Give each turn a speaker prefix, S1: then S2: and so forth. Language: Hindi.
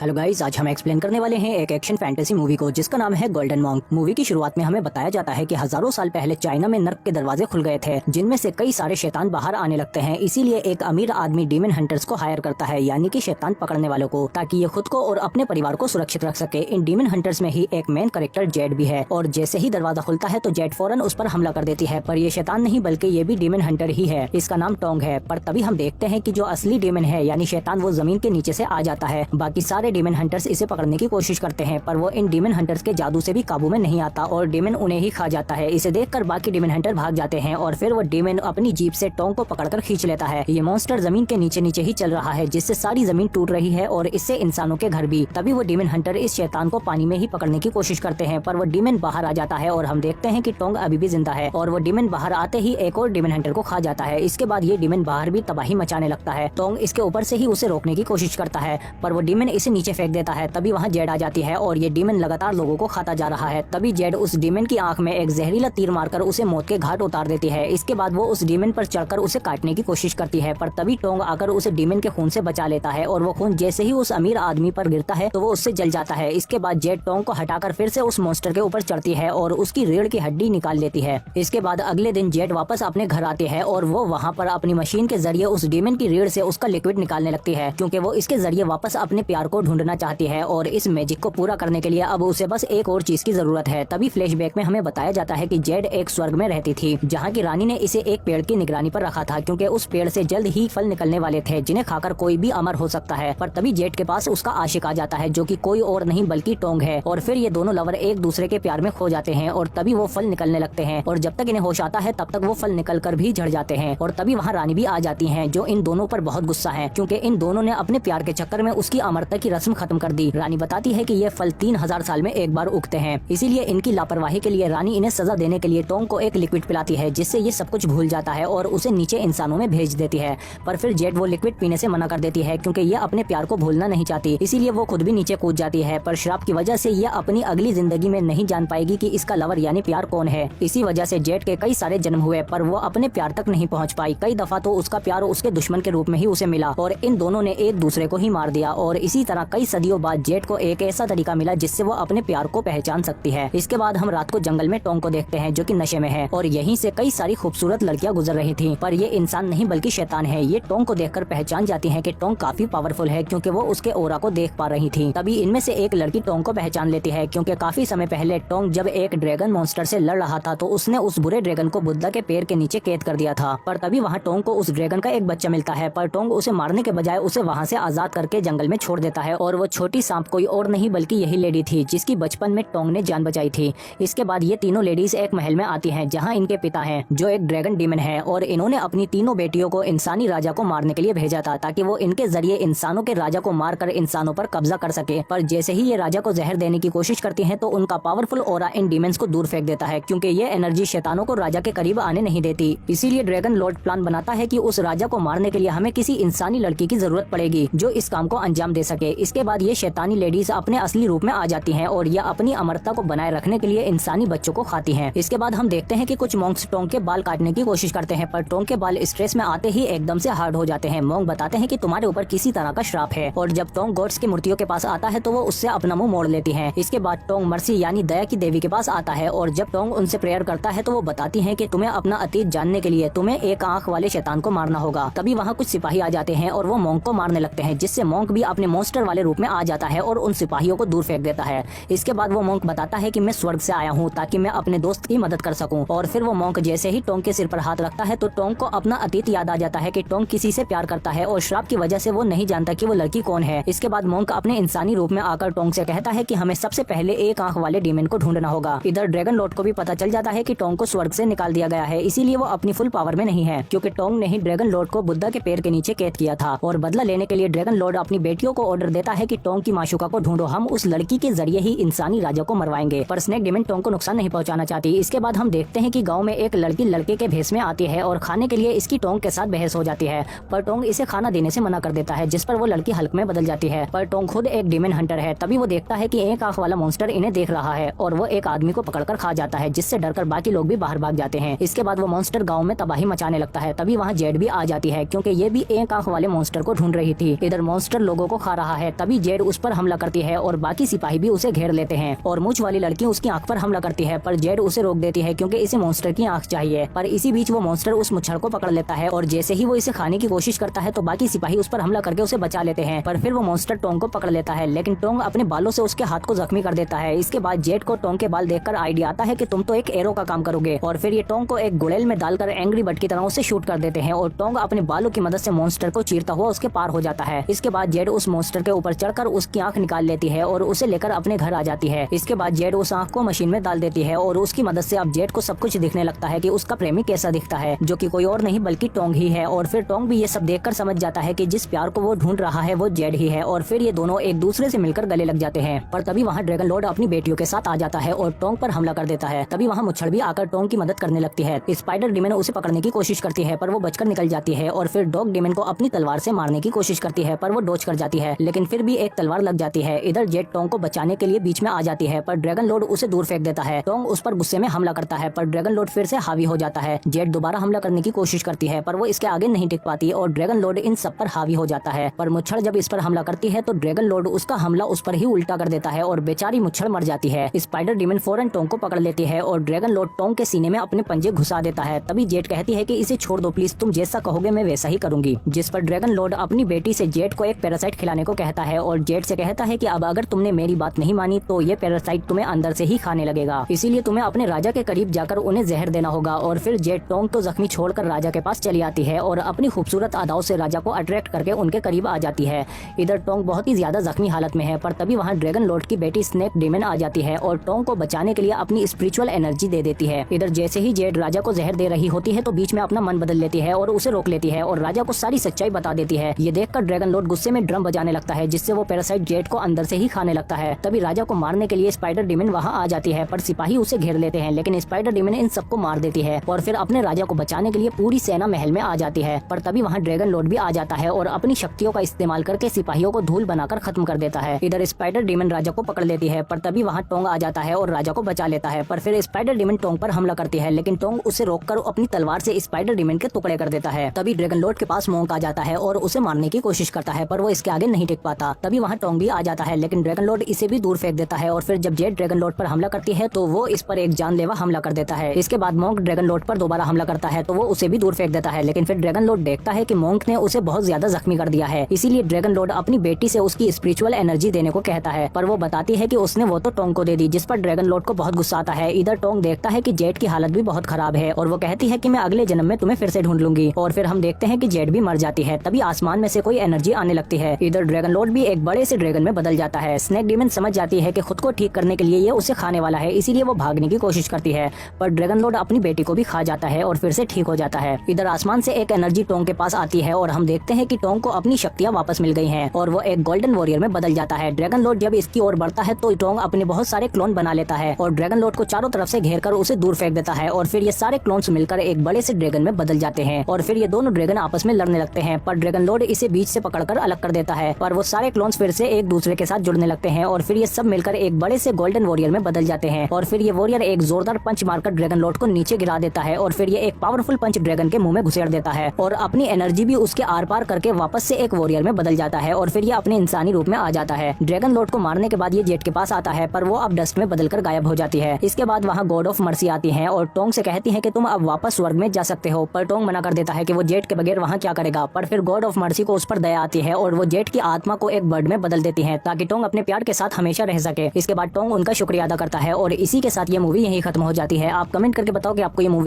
S1: हेलो गाइस, आज हम एक्सप्लेन करने वाले हैं एक एक्शन फैंटेसी मूवी को जिसका नाम है गोल्डन मॉन्क। मूवी की शुरुआत में हमें बताया जाता है कि हजारों साल पहले चाइना में नर्क के दरवाजे खुल गए थे, जिनमें से कई सारे शैतान बाहर आने लगते हैं। इसीलिए एक अमीर आदमी डीमन हंटर्स को हायर करता है, यानी कि शैतान पकड़ने वालों को, ताकि ये खुद को और अपने परिवार को सुरक्षित रख सके। इन डीमन हंटर्स में ही एक मेन कैरेक्टर जेड भी है, और जैसे ही दरवाजा खुलता है तो जेड फौरन उस पर हमला कर देती है। पर ये शैतान नहीं बल्कि ये भी डीमन हंटर ही है। इसका नाम टोंग है। पर तभी हम देखते हैं कि जो असली डीमन है यानी शैतान, वो जमीन के नीचे से आ जाता है। बाकी सारे डीमन हंटर्स इसे पकड़ने की कोशिश करते हैं, पर वो इन डीमन हंटर्स के जादू से भी काबू में नहीं आता और डीमन उन्हें ही खा जाता है। इसे देखकर बाकी डीमन हंटर भाग जाते हैं और फिर वो डीमन अपनी जीप से टोंग को पकड़कर खींच लेता है। ये मॉन्स्टर जमीन के नीचे नीचे ही चल रहा है, जिससे सारी जमीन टूट रही है और इससे इंसानों के घर भी। तभी वो डीमन हंटर इस शैतान को पानी में ही पकड़ने की कोशिश करते हैं, पर वो डीमन बाहर आ जाता है और हम देखते हैं कि टोंग अभी भी जिंदा है। और वो डीमन बाहर आते ही एक और डीमन हंटर को खा जाता है। इसके बाद ये डीमन बाहर भी तबाही मचाने लगता है। टोंग इसके ऊपर से ही उसे रोकने की कोशिश करता है, पर वो डीमन इसे नीचे फेंक देता है। तभी वहाँ जेड आ जाती है और ये डीमन लगातार लोगों को खाता जा रहा है। तभी जेड उस डीमन की आंख में एक जहरीला तीर मारकर उसे मौत के घाट उतार देती है। इसके बाद वो उस डीमन पर चढ़कर उसे काटने की कोशिश करती है, पर तभी टोंग आकर उसे डीमन के खून से बचा लेता है और वो खून जैसे ही उस अमीर आदमी पर गिरता है तो वो उससे जल जाता है। इसके बाद जेड टोंग को हटाकर फिर से उस मॉन्स्टर के ऊपर चढ़ती है और उसकी रीढ़ की हड्डी निकाल लेती है। इसके बाद अगले दिन जेड वापस अपने घर आते हैं और वो वहाँ पर अपनी मशीन के जरिए उस डीमन की रीढ़ से उसका लिक्विड निकालने लगती है, क्योंकि वो इसके जरिए वापस अपने प्यार को ढूंढना चाहती है। और इस मैजिक को पूरा करने के लिए अब उसे बस एक और चीज की जरूरत है। तभी फ्लैशबैक में हमें बताया जाता है कि जेड एक स्वर्ग में रहती थी, जहाँ की रानी ने इसे एक पेड़ की निगरानी पर रखा था, क्योंकि उस पेड़ से जल्द ही फल निकलने वाले थे जिन्हें खाकर कोई भी अमर हो सकता है। पर तभी जेड के पास उसका आशिक आ जाता है, जो कि कोई और नहीं बल्कि टोंग है। और फिर ये दोनों लवर एक दूसरे के प्यार में खो जाते हैं और तभी वो फल निकलने लगते हैं। और जब तक इन्हें होश आता है तब तक वो फल निकल कर भी झड़ जाते हैं। और तभी वहाँ रानी भी आ जाती है, जो इन दोनों पर बहुत गुस्सा है, क्योंकि इन दोनों ने अपने प्यार के चक्कर में उसकी अमरता की रस्म खत्म कर दी। रानी बताती है कि ये फल 3000 साल में एक बार उगते हैं, इसीलिए इनकी लापरवाही के लिए रानी इन्हें सजा देने के लिए टोंग को एक लिक्विड पिलाती है, जिससे ये सब कुछ भूल जाता है और उसे नीचे इंसानों में भेज देती है। पर फिर जेड वो लिक्विड पीने से मना कर देती है, क्योंकि ये अपने प्यार को भूलना नहीं चाहती। इसीलिए वो खुद भी नीचे कूद जाती है, पर श्राप की वजह से ये अपनी अगली जिंदगी में नहीं जान पाएगी कि इसका लवर यानी प्यार कौन है। इसी वजह से जेड के कई सारे जन्म हुए, पर वो अपने प्यार तक नहीं पहुँच पाई। कई दफा तो उसका प्यार उसके दुश्मन के रूप में ही उसे मिला और इन दोनों ने एक दूसरे को ही मार दिया। और इसी तरह कई सदियों बाद जेड को एक ऐसा तरीका मिला जिससे वो अपने प्यार को पहचान सकती है। इसके बाद हम रात को जंगल में टोंग को देखते हैं, जो कि नशे में है, और यहीं से कई सारी खूबसूरत लड़कियां गुजर रही थीं, पर ये इंसान नहीं बल्कि शैतान है। ये टोंग को देखकर पहचान जाती हैं कि टोंग काफी पावरफुल है, क्योंकि वो उसके ऑरा को देख पा रही थी। तभी इनमें से एक लड़की टोंग को पहचान लेती है, क्योंकि काफी समय पहले टोंग जब एक ड्रैगन मॉन्स्टर से लड़ रहा था तो उसने उस बुरे ड्रैगन को बुद्धा के पैर के नीचे कैद कर दिया था। पर तभी वहाँ टोंग को उस ड्रैगन का एक बच्चा मिलता है, पर टोंग उसे मारने के बजाय उसे वहाँ से आजाद करके जंगल में छोड़ देता है। और वो छोटी सांप कोई और नहीं बल्कि यही लेडी थी, जिसकी बचपन में टोंग ने जान बचाई थी। इसके बाद ये तीनों लेडीज एक महल में आती हैं, जहां इनके पिता हैं, जो एक ड्रैगन डीमन है, और इन्होंने अपनी तीनों बेटियों को इंसानी राजा को मारने के लिए भेजा था, ताकि वो इनके जरिए इंसानों के राजा को मारकर इंसानों पर कब्जा कर सके। पर जैसे ही ये राजा को जहर देने की कोशिश करती हैं तो उनका पावरफुल ऑरा इन डीमंस को दूर फेंक देता है, क्योंकि ये एनर्जी शैतानों को राजा के करीब आने नहीं देती। इसीलिए ड्रैगन लॉर्ड प्लान बनाता है कि उस राजा को मारने के लिए हमें किसी इंसानी लड़की की जरूरत पड़ेगी जो इस काम को अंजाम दे सके। इसके बाद ये शैतानी लेडीज अपने असली रूप में आ जाती हैं और यह अपनी अमरता को बनाए रखने के लिए इंसानी बच्चों को खाती हैं। इसके बाद हम देखते हैं कि कुछ मॉन्क्स टोंग के बाल काटने की कोशिश करते हैं, पर टोंग के बाल स्ट्रेस में आते ही एकदम से हार्ड हो जाते हैं। मॉन्क बताते हैं कि तुम्हारे ऊपर किसी तरह का श्राप है, और जब टोंग गॉड्स की मूर्तियों के पास आता है तो वो उससे अपना मुंह मोड़ लेती हैं। इसके बाद टोंग मर्सी यानी दया की देवी के पास आता है, और जब टोंग उनसे प्रेयर करता है तो वो बताती है कि तुम्हें अपना अतीत जानने के लिए तुम्हें एक आंख वाले शैतान को मारना होगा। तभी वहाँ कुछ सिपाही आ जाते हैं और वो मॉन्क को मारने लगते हैं, जिससे मॉन्क भी अपने मॉन्स्टर वाले रूप में आ जाता है और उन सिपाहियों को दूर फेंक देता है। इसके बाद वो मॉन्क बताता है कि मैं स्वर्ग से आया हूँ ताकि मैं अपने दोस्त की मदद कर सकूं। और फिर वो मॉन्क जैसे ही टोंग के सिर पर हाथ रखता है तो टोंग को अपना अतीत याद आ जाता है कि टोंग किसी से प्यार करता है और श्राप की वजह से वो नहीं जानता कि वो लड़की कौन है। इसके बाद मॉन्क अपने इंसानी रूप में आकर टोंग से कहता है कि हमें सबसे पहले एक आंख वाले डीमन को ढूंढना होगा। इधर ड्रैगन लॉर्ड को भी पता चल जाता है कि टोंग को स्वर्ग से निकाल दिया गया है, इसीलिए वो अपनी फुल पावर में नहीं है, क्योंकि टोंग ने ही ड्रैगन लॉर्ड को बुद्धा के पैर के नीचे कैद किया था। और बदला लेने के लिए ड्रैगन लॉर्ड अपनी बेटियों को ऑर्डर देता है कि टोंग की माशुका को ढूंढो, हम उस लड़की के जरिए ही इंसानी राजा को मरवाएंगे। पर स्नेक डीमन टोंग को नुकसान नहीं पहुंचाना चाहती। इसके बाद हम देखते हैं कि गांव में एक लड़की लड़के के भेष में आती है और खाने के लिए इसकी टोंग के साथ बहस हो जाती है, पर टोंग इसे खाना देने से मना कर देता है, जिस पर वो लड़की हल्क में बदल जाती है। पर टोंग खुद एक डीमन हंटर है। तभी वो देखता है कि एक आंख वाला मॉन्स्टर इन्हें देख रहा है और वो एक आदमी को पकड़कर खा जाता है, जिससे डरकर बाकी लोग भी बाहर भाग जाते हैं। इसके बाद वो मॉन्स्टर गाँव में तबाही मचाने लगता है। तभी वहाँ जेड भी आ जाती है, क्योंकि ये भी एक आंख वाले मॉन्स्टर को ढूंढ रही थी। इधर मॉन्स्टर लोगों को खा रहा है, तभी जेड उस पर हमला करती है और बाकी सिपाही भी उसे घेर लेते हैं और मूंछ वाली लड़की उसकी आंख पर हमला करती है, पर जेड उसे रोक देती है क्योंकि इसे मॉन्स्टर की आंख चाहिए। पर इसी बीच वो मॉन्स्टर उस मुच्छर को पकड़ लेता है और जैसे ही वो इसे खाने की कोशिश करता है तो बाकी सिपाही उस पर हमला करके उसे बचा लेते हैं। पर फिर वो मॉन्स्टर टोंग को पकड़ लेता है, लेकिन टोंग अपने बालों से उसके हाथ को जख्मी कर देता है। इसके बाद जेड को टोंग के बाल देखकर आइडिया आता है कि तुम तो एक एरो का काम करोगे, और फिर ये टोंग को एक गुड़ैल में डालकर एंग्री बर्ड की तरह उसे शूट कर देते हैं और टोंग अपने बालों की मदद से मॉन्स्टर को चीरता हुआ उसके पार हो जाता है। इसके बाद जेड उस मॉन्स्टर के ऊपर चढ़कर उसकी आंख निकाल लेती है और उसे लेकर अपने घर आ जाती है। इसके बाद जेड उस आंख को मशीन में डाल देती है और उसकी मदद से अब जेड को सब कुछ दिखने लगता है कि उसका प्रेमी कैसा दिखता है, जो कि कोई और नहीं बल्कि टोंग ही है। और फिर टोंग भी ये सब देखकर समझ जाता है कि जिस प्यार को वो ढूंढ रहा है वो जेड ही है, और फिर ये दोनों एक दूसरे से मिलकर गले लग जाते हैं। पर तभी वहाँ ड्रैगन लॉर्ड अपनी बेटियों के साथ आ जाता है और टोंग पर हमला कर देता है। तभी वहाँ मुच्छड़ भी आकर टोंग की मदद करने लगती है। स्पाइडर डीमन उसे पकड़ने की कोशिश करती है पर वो बचकर निकल जाती है, और फिर डॉग डीमन को अपनी तलवार से मारने की कोशिश करती है पर वो डॉज कर जाती है, लेकिन फिर भी एक तलवार लग जाती है। इधर जेड टोंग को बचाने के लिए बीच में आ जाती है पर ड्रैगन लॉर्ड उसे दूर फेंक देता है। टोंग उस पर गुस्से में हमला करता है पर ड्रैगन लॉर्ड फिर से हावी हो जाता है। जेड दोबारा हमला करने की कोशिश करती है पर वो इसके आगे नहीं टिक पाती और ड्रैगन लॉर्ड इन सब पर हावी हो जाता है। पर मुच्छड़ जब इस पर हमला करती है तो ड्रैगन लॉर्ड उसका हमला उस पर ही उल्टा कर देता है और बेचारी मुच्छड़ मर जाती है। स्पाइडर डीमन फौरन टोंग को पकड़ लेती है और ड्रैगन लॉर्ड टोंग के सीने में अपने पंजे घुसा देता है। तभी जेड कहती है कि इसे छोड़ दो प्लीज, तुम जैसा कहोगे मैं वैसा ही करूंगी। जिस पर ड्रैगन लॉर्ड अपनी बेटी से जेड को एक पैरासाइट खिलाने को कहता है और जेड से कहता है कि अब अगर तुमने मेरी बात नहीं मानी तो ये पैरासाइट तुम्हें अंदर से ही खाने लगेगा, इसीलिए तुम्हें अपने राजा के करीब जाकर उन्हें जहर देना होगा। और फिर जेड टोंग को जख्मी छोड़कर राजा के पास चली आती है और अपनी खूबसूरत अदाओं से राजा को अट्रैक्ट करके उनके करीब आ जाती है। इधर टोंग बहुत ही ज्यादा जख्मी हालत में है, पर तभी वहाँ ड्रैगन लॉर्ड की बेटी स्नेक डीमन आ जाती है और टोंग को बचाने के लिए अपनी स्पिरिचुअल एनर्जी दे देती है। इधर जैसे ही जेड राजा को जहर दे रही होती है तो बीच में अपना मन बदल लेती है और उसे रोक लेती है और राजा को सारी सच्चाई बता देती है। ये देखकर ड्रैगन लॉर्ड गुस्से में ड्रम बजाने लगता है, जिससे वो पैरासाइट जेड को अंदर से ही खाने लगता है। तभी राजा को मारने के लिए स्पाइडर डीमन वहाँ आ जाती है पर सिपाही उसे घेर लेते हैं, लेकिन स्पाइडर डीमन इन सबको मार देती है और फिर अपने राजा को बचाने के लिए पूरी सेना महल में आ जाती है। पर तभी वहाँ ड्रैगन लॉर्ड भी आ जाता है और अपनी शक्तियों का इस्तेमाल करके सिपाहियों को धूल बनाकर खत्म कर देता है। इधर स्पाइडर डीमन राजा को पकड़ लेती है पर तभी वहाँ टोंग आ जाता है और राजा को बचा लेता है। पर फिर स्पाइडर डीमन टोंग पर हमला करती है, लेकिन टोंग उसे रोककर अपनी तलवार से स्पाइडर डीमन के टुकड़े कर देता है। तभी ड्रैगन लॉर्ड के पास मोंक आ जाता है और उसे मारने की कोशिश करता है पर वो इसके आगे नहीं टिक पाता। तभी वहाँ टोंग भी आ जाता है, लेकिन ड्रैगन लॉर्ड इसे भी दूर फेंक देता है और फिर जब जेड ड्रैगन लॉर्ड पर हमला करती है तो वो इस पर एक जानलेवा हमला कर देता है। इसके बाद मोंक ड्रैगन लॉर्ड पर दोबारा हमला करता है तो वो उसे भी दूर फेंक देता है, लेकिन फिर ड्रैगन लॉर्ड देखता है कि मोंक ने उसे बहुत ज्यादा जख्मी कर दिया है, इसीलिए ड्रैगन लॉर्ड अपनी बेटी से उसकी स्पिरिचुअल एनर्जी देने को कहता है, पर वो बताती है कि उसने वो तो टोंग को दे दी, जिस पर ड्रैगन लॉर्ड को बहुत गुस्सा आता है। इधर टोंग देखता है कि जेड की हालत भी बहुत खराब है और वो कहती है कि मैं अगले जन्म में तुम्हें फिर से ढूंढ लूंगी, और फिर हम देखते हैं कि जेड भी मर जाती है। तभी आसमान में से कोई एनर्जी आने लगती है। इधर ड्रैगन लॉर्ड भी एक बड़े से ड्रैगन में बदल जाता है। स्नेक डीमन समझ जाती है कि खुद को ठीक करने के लिए ये उसे खाने वाला है, इसीलिए वो भागने की कोशिश करती है, पर ड्रैगन लॉर्ड अपनी बेटी को भी खा जाता है और फिर से ठीक हो जाता है। इधर आसमान से एक एनर्जी टोंग के पास आती है और हम देखते हैं कि टोंग को अपनी शक्तियाँ वापस मिल गई हैं और वो एक गोल्डन वॉरियर में बदल जाता है। ड्रैगन लॉर्ड जब इसकी ओर बढ़ता है तो टोंग अपने बहुत सारे क्लोन बना लेता है और ड्रैगन लॉर्ड को चारों तरफ से घेर कर उसे दूर फेंक देता है, और फिर ये सारे क्लोन्स मिलकर एक बड़े से ड्रैगन में बदल जाते हैं और फिर ये दोनों ड्रैगन आपस में लड़ने लगते हैं। पर ड्रैगन लॉर्ड इसे बीच से पकड़कर अलग कर देता है, पर वो सारे क्लोन्स फिर से एक दूसरे के साथ जुड़ने लगते हैं और फिर ये सब मिलकर एक बड़े से गोल्डन वॉरियर में बदल जाते हैं। और फिर ये वॉरियर एक जोरदार पंच मारकर ड्रैगन लॉर्ड को नीचे गिरा देता है और फिर ये एक पावरफुल पंच ड्रैगन के मुंह में घुसेड़ देता है और अपनी एनर्जी भी उसके आर पार करके वापस से एक वॉरियर में बदल जाता है और फिर ये अपने इंसानी रूप में आ जाता है। ड्रैगन लॉर्ड को मारने के बाद ये जेड के पास आता है, पर वो अब डस्ट में बदलकर गायब हो जाती है। इसके बाद वहाँ गॉड ऑफ मर्सी आती है और टोंग से कहती है कि तुम अब वापस स्वर्ग में जा सकते हो, पर टोंग मना कर देता है कि वो जेड के बगैर वहाँ क्या करेगा। पर फिर गॉड ऑफ मर्सी को उस पर दया आती है और वो जेड की आत्मा को एक बर्ड में बदल देती है ताकि टोंग अपने प्यार के साथ हमेशा रह सके। इसके बाद टोंग उनका शुक्रिया अदा करता है और इसी के साथ ये मूवी यहीं खत्म हो जाती है। आप कमेंट करके बताओ कि आपको ये मूवी